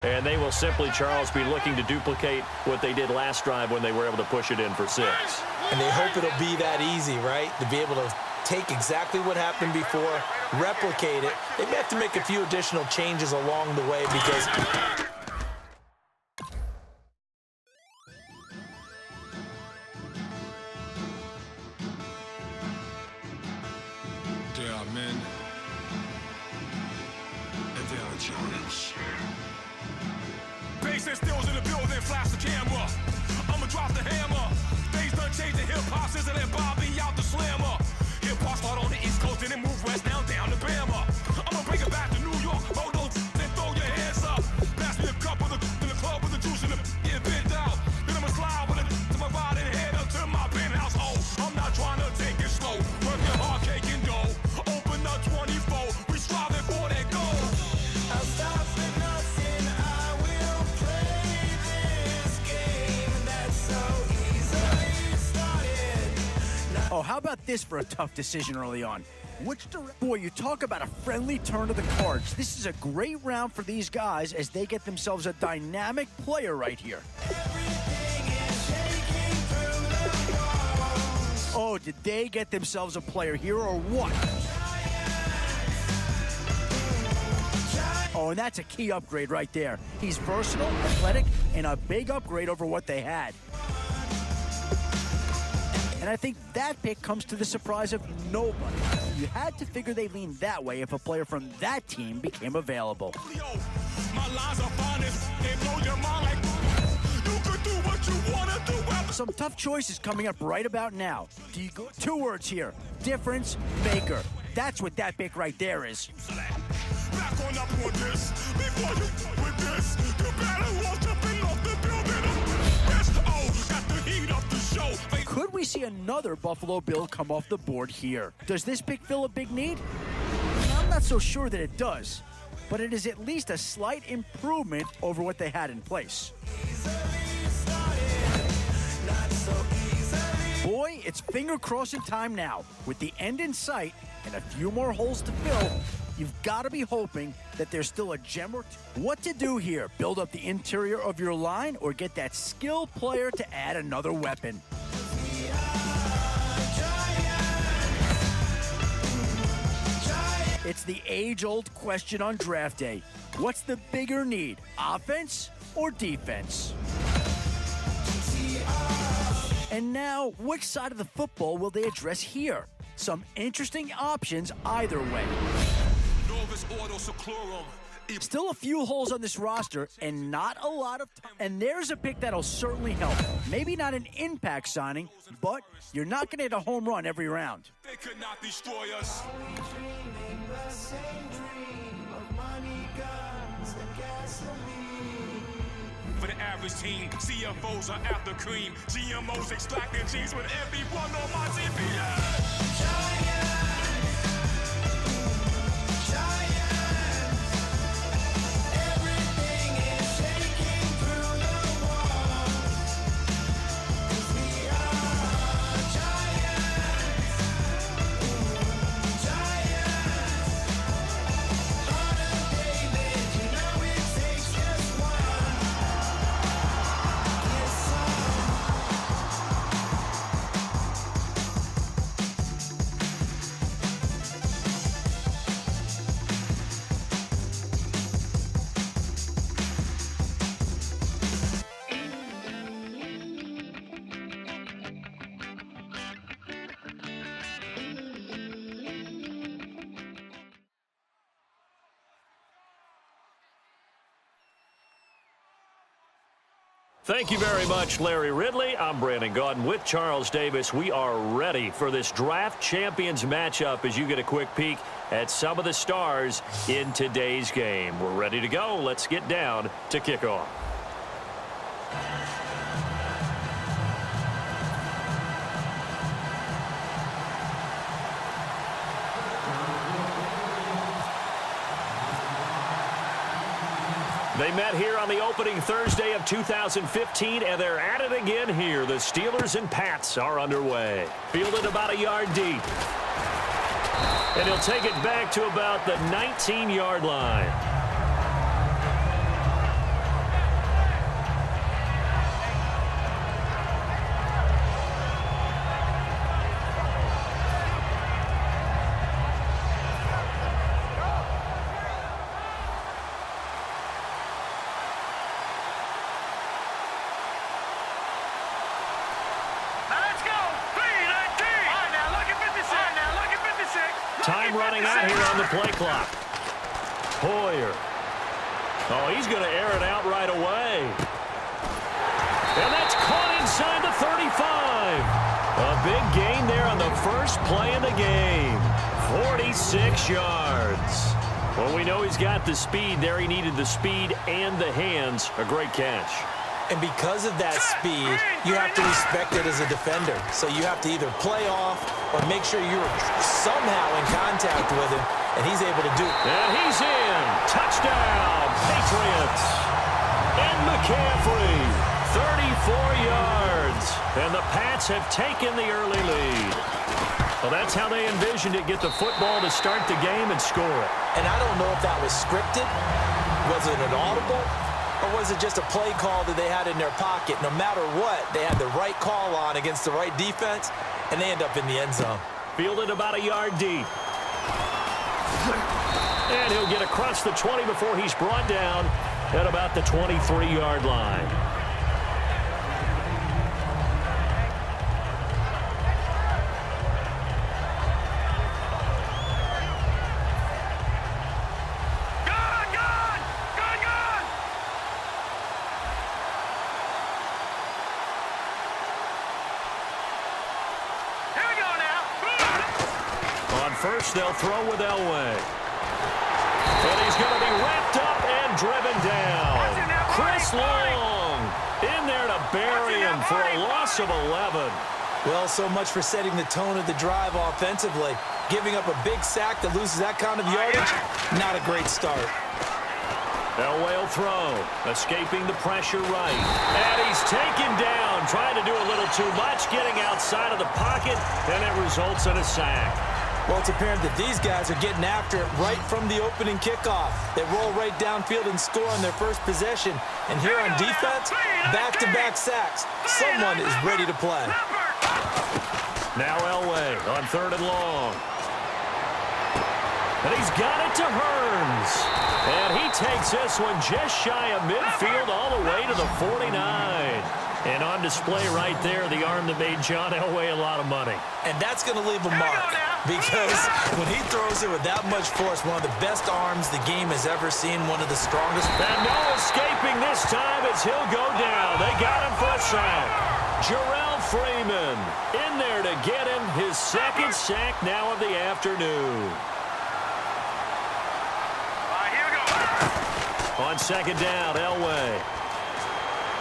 And they will simply, Charles, be looking to duplicate what they did last drive when they were able to push it in for 6. And they hope it'll be that easy, right? To be able to take exactly what happened before, replicate it. They may have to make a few additional changes along the way because... Yeah, man. And they are a challenge. Bass and stills in the building, flash the camera. I'ma drop the hammer. Things done changed the hip-hop since and Bobby out the slammer. Hip-hop start on the East Coast and then move west down to Bama. I'ma bring it back to New York. Hold those and throw your hands up. Pass me a cup of the club with the juice in the get bent out. Then I'ma slide with it to my ride and head up to my penthouse. Oh, I'm not trying to take it slow. Work your hard cake and dough. Open up 24. We striving for that goal. I'll stop at nothing. I will play this game that's so easily started. Oh, how about this for a tough decision early on? Boy, you talk about a friendly turn of the cards. This is a great round for these guys as they get themselves a dynamic player right here. Oh, did they get themselves a player here or what? Oh, and that's a key upgrade right there. He's versatile, athletic, and a big upgrade over what they had. And I think that pick comes to the surprise of nobody. You had to figure they leaned that way if a player from that team became available. Some tough choices coming up right about now. Do you go 2 words here? Difference maker. That's what that pick right there is. Back on up on this. Before you with this, you better walk up and off the building. Oh, got the heat up the show. Could we see another Buffalo Bill come off the board here? Does this pick fill a big need? I'm not so sure that it does, but it is at least a slight improvement over what they had in place. Boy, it's finger-crossing time now. With the end in sight and a few more holes to fill, you've got to be hoping that there's still a gem or two. What to do here? Build up the interior of your line or get that skilled player to add another weapon? It's the age-old question on draft day. What's the bigger need, offense or defense? And now, which side of the football will they address here? Some interesting options either way. Still a few holes on this roster and not a lot of time. And there's a pick that'll certainly help. Maybe not an impact signing, but you're not going to hit a home run every round. They could not destroy us. For the average team, CFOs are after cream. GMOs extracting genes with everyone on my TV. Everything is shaking through the walls. We are giants. Heart of David, you know it takes just one. Thank you very much, Larry Ridley. I'm Brandon Gaudin with Charles Davis. We are ready for this draft champions matchup as you get a quick peek at some of the stars in today's game. We're ready to go. Let's get down to kickoff. They met here on the opening Thursday of 2015, and they're at it again here. The Steelers and Pats are underway. Fielded about a yard deep. And he'll take it back to about the 19-yard line. running out here on the play clock. Hoyer. Oh, he's going to air it out right away. And that's caught inside the 35. A big gain there on the first play of the game. 46 yards. Well, we know he's got the speed there. He needed the speed and the hands. A great catch. And because of that speed, you have to respect it as a defender. So you have to either play off or make sure you're somehow in contact with him, and he's able to do it. And he's in. Touchdown, Patriots. And McCaffrey, 34 yards. And the Pats have taken the early lead. Well, that's how they envisioned it. Get the football to start the game and score it. And I don't know if that was scripted. Was it an audible? Or was it just a play call that they had in their pocket? No matter what, they had the right call on against the right defense, and they end up in the end zone. Fielded about a yard deep. And he'll get across the 20 before he's brought down at about the 23-yard line. First, they'll throw with Elway. And he's going to be wrapped up and driven down. Chris Long in there to bury him for a loss of 11. Well, so much for setting the tone of the drive offensively. Giving up a big sack that loses that kind of yardage, not a great start. Elway will throw, escaping the pressure right. And he's taken down, trying to do a little too much, getting outside of the pocket, and it results in a sack. Well, it's apparent that these guys are getting after it right from the opening kickoff. They roll right downfield and score on their first possession. And here on defense, back-to-back sacks. Someone is ready to play. Now Elway on 3rd and long. And he's got it to Hearns. And he takes this one just shy of midfield all the way to the 49. And on display right there, the arm that made John Elway a lot of money. And that's going to leave a mark. Because when he throws it with that much force, one of the best arms the game has ever seen, one of the strongest. And no escaping this time as he'll go down. They got him for a sack. Jarrell Freeman in there to get him his second sack now of the afternoon. Here we go. On 2nd down, Elway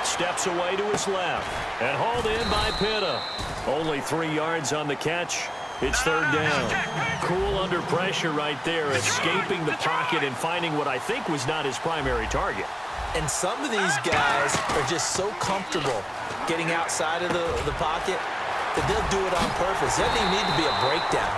steps away to his left and hauled in by Pitta. Only 3 yards on the catch. It's 3rd down. Cool under pressure right there, escaping the pocket and finding what I think was not his primary target. And some of these guys are just so comfortable getting outside of the pocket that they'll do it on purpose. It doesn't even need to be a breakdown.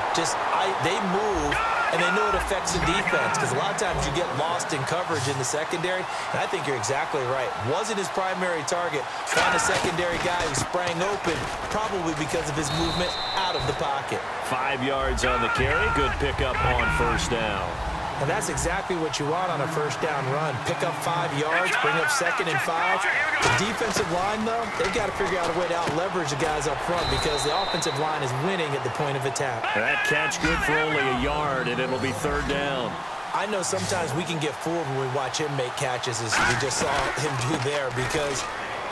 They move, and they know it affects the defense, because a lot of times you get lost in coverage in the secondary, and I think you're exactly right. Wasn't his primary target. Found a secondary guy who sprang open, probably because of his movement out of the pocket. 5 yards on the carry. Good pickup on 1st down. And that's exactly what you want on a 1st down run. Pick up 5 yards, bring up 2nd and 5. The defensive line, though, they've got to figure out a way to out-leverage the guys up front because the offensive line is winning at the point of attack. That catch good for only a yard, and it'll be 3rd down. I know sometimes we can get fooled when we watch him make catches, as we just saw him do there, because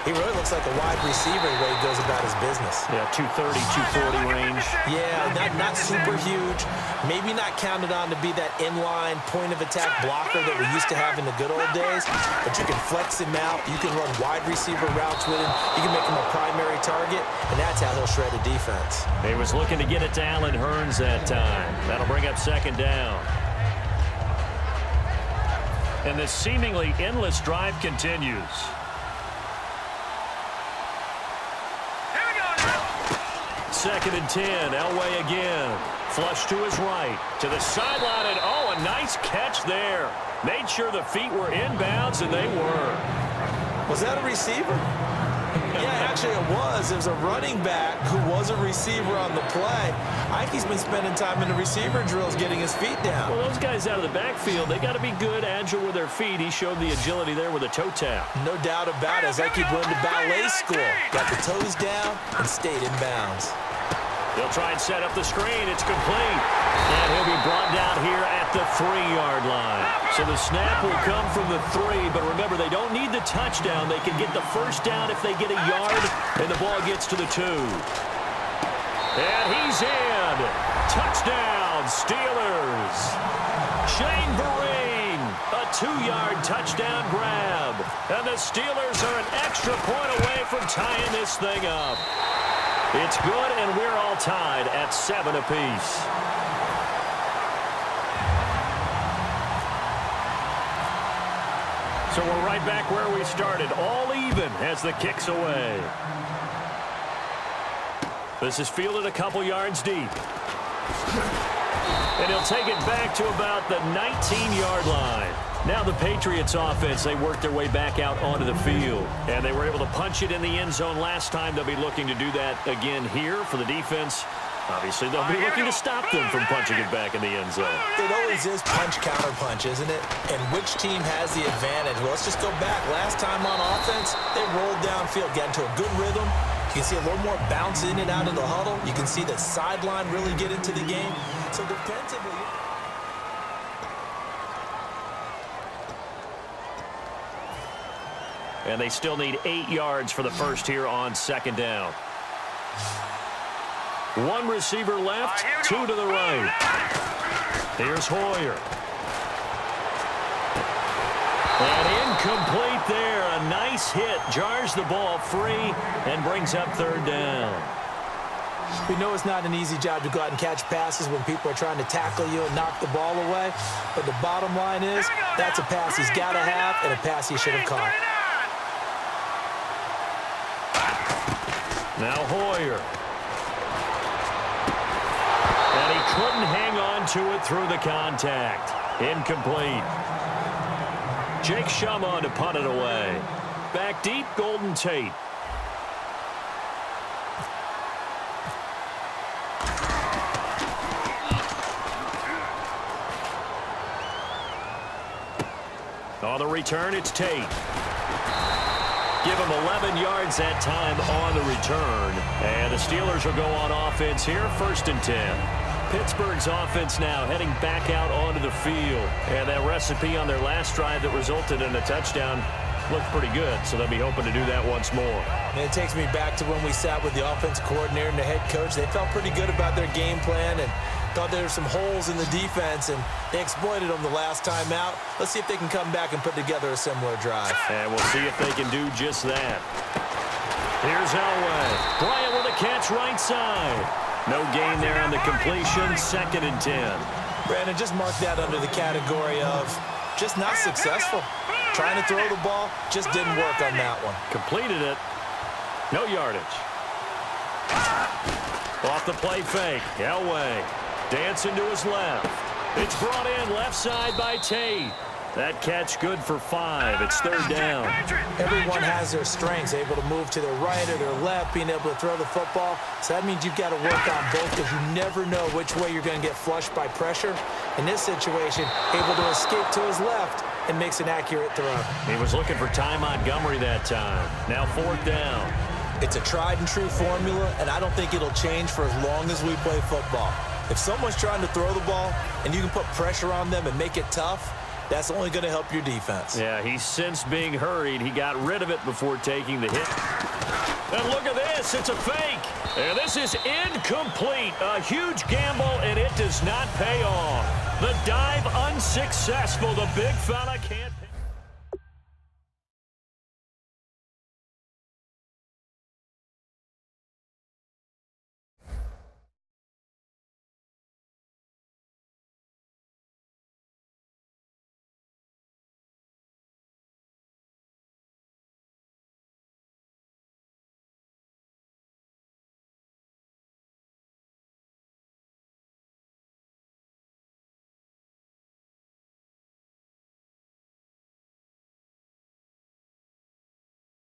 he really looks like a wide receiver the way he goes about his business. Yeah, 230, 240 range. Yeah, not super huge. Maybe not counted on to be that inline point-of-attack blocker that we used to have in the good old days, but you can flex him out. You can run wide receiver routes with him. You can make him a primary target, and that's how he'll shred a defense. He was looking to get it to Allen Hearns that time. That'll bring up 2nd down. And this seemingly endless drive continues. 2nd and 10. Elway again. Flush to his right. To the sideline. And, oh, a nice catch there. Made sure the feet were inbounds, and they were. Was that a receiver? Yeah, actually it was. It was a running back who was a receiver on the play. I think he's been spending time in the receiver drills getting his feet down. Well, those guys out of the backfield, they got to be good, agile with their feet. He showed the agility there with a toe tap. No doubt about it. It's like he went to ballet school. Got the toes down and stayed in bounds. They'll try and set up the screen. It's complete. And he'll be brought down here at the 3-yard line. So the snap will come from the 3, but remember, they don't need the touchdown. They can get the first down if they get a yard, and the ball gets to the 2. And he's in. Touchdown, Steelers. Shane Vereen, a 2-yard touchdown grab. And the Steelers are an extra point away from tying this thing up. It's good, and we're all tied at 7 apiece. So we're right back where we started, all even as the kick's away. This is fielded a couple yards deep. And he'll take it back to about the 19-yard line. Now the Patriots offense, they worked their way back out onto the field. And they were able to punch it in the end zone last time. They'll be looking to do that again here for the defense. Obviously, they'll be looking to stop them from punching it back in the end zone. It always is punch-counter-punch, isn't it? And which team has the advantage? Well, let's just go back. Last time on offense, they rolled downfield, got into a good rhythm. You can see a little more bounce in and out of the huddle. You can see the sideline really get into the game. So defensively... And they still need 8 yards for the first here on 2nd down. 1 receiver left, 2 to the right. Here's Hoyer. And incomplete there. A nice hit. Jars the ball free and brings up 3rd down. We know it's not an easy job to go out and catch passes when people are trying to tackle you and knock the ball away. But the bottom line is that's a pass he's got to have and a pass he should have caught. Now Hoyer. And he couldn't hang on to it through the contact. Incomplete. Jake Shuman to punt it away. Back deep, Golden Tate. On the return, it's Tate. Give him 11 yards that time on the return. And the Steelers will go on offense here, 1st and 10. Pittsburgh's offense now heading back out onto the field. And that recipe on their last drive that resulted in a touchdown looked pretty good, so they'll be hoping to do that once more. And it takes me back to when we sat with the offensive coordinator and the head coach. They felt pretty good about their game plan and thought there were some holes in the defense, and they exploited them the last time out. Let's see if they can come back and put together a similar drive. And we'll see if they can do just that. Here's Elway. Bryant with a catch right side. No gain there on the completion. 2nd and 10. Brandon, just mark that under the category of just not successful. Trying to throw the ball, just didn't work on that one. Completed it. No yardage. Off the play fake. Elway dancing to his left. It's brought in left side by Tate. That catch good for 5. It's 3rd down. Everyone has their strengths, able to move to their right or their left, being able to throw the football. So that means you've got to work on both because you never know which way you're going to get flushed by pressure. In this situation, able to escape to his left and makes an accurate throw. He was looking for Ty Montgomery that time. Now 4th down. It's a tried and true formula, and I don't think it'll change for as long as we play football. If someone's trying to throw the ball and you can put pressure on them and make it tough, that's only going to help your defense. Yeah, he's since being hurried. He got rid of it before taking the hit. And look at this. It's a fake. And this is incomplete. A huge gamble, and it does not pay off. The dive unsuccessful. The big fella can't...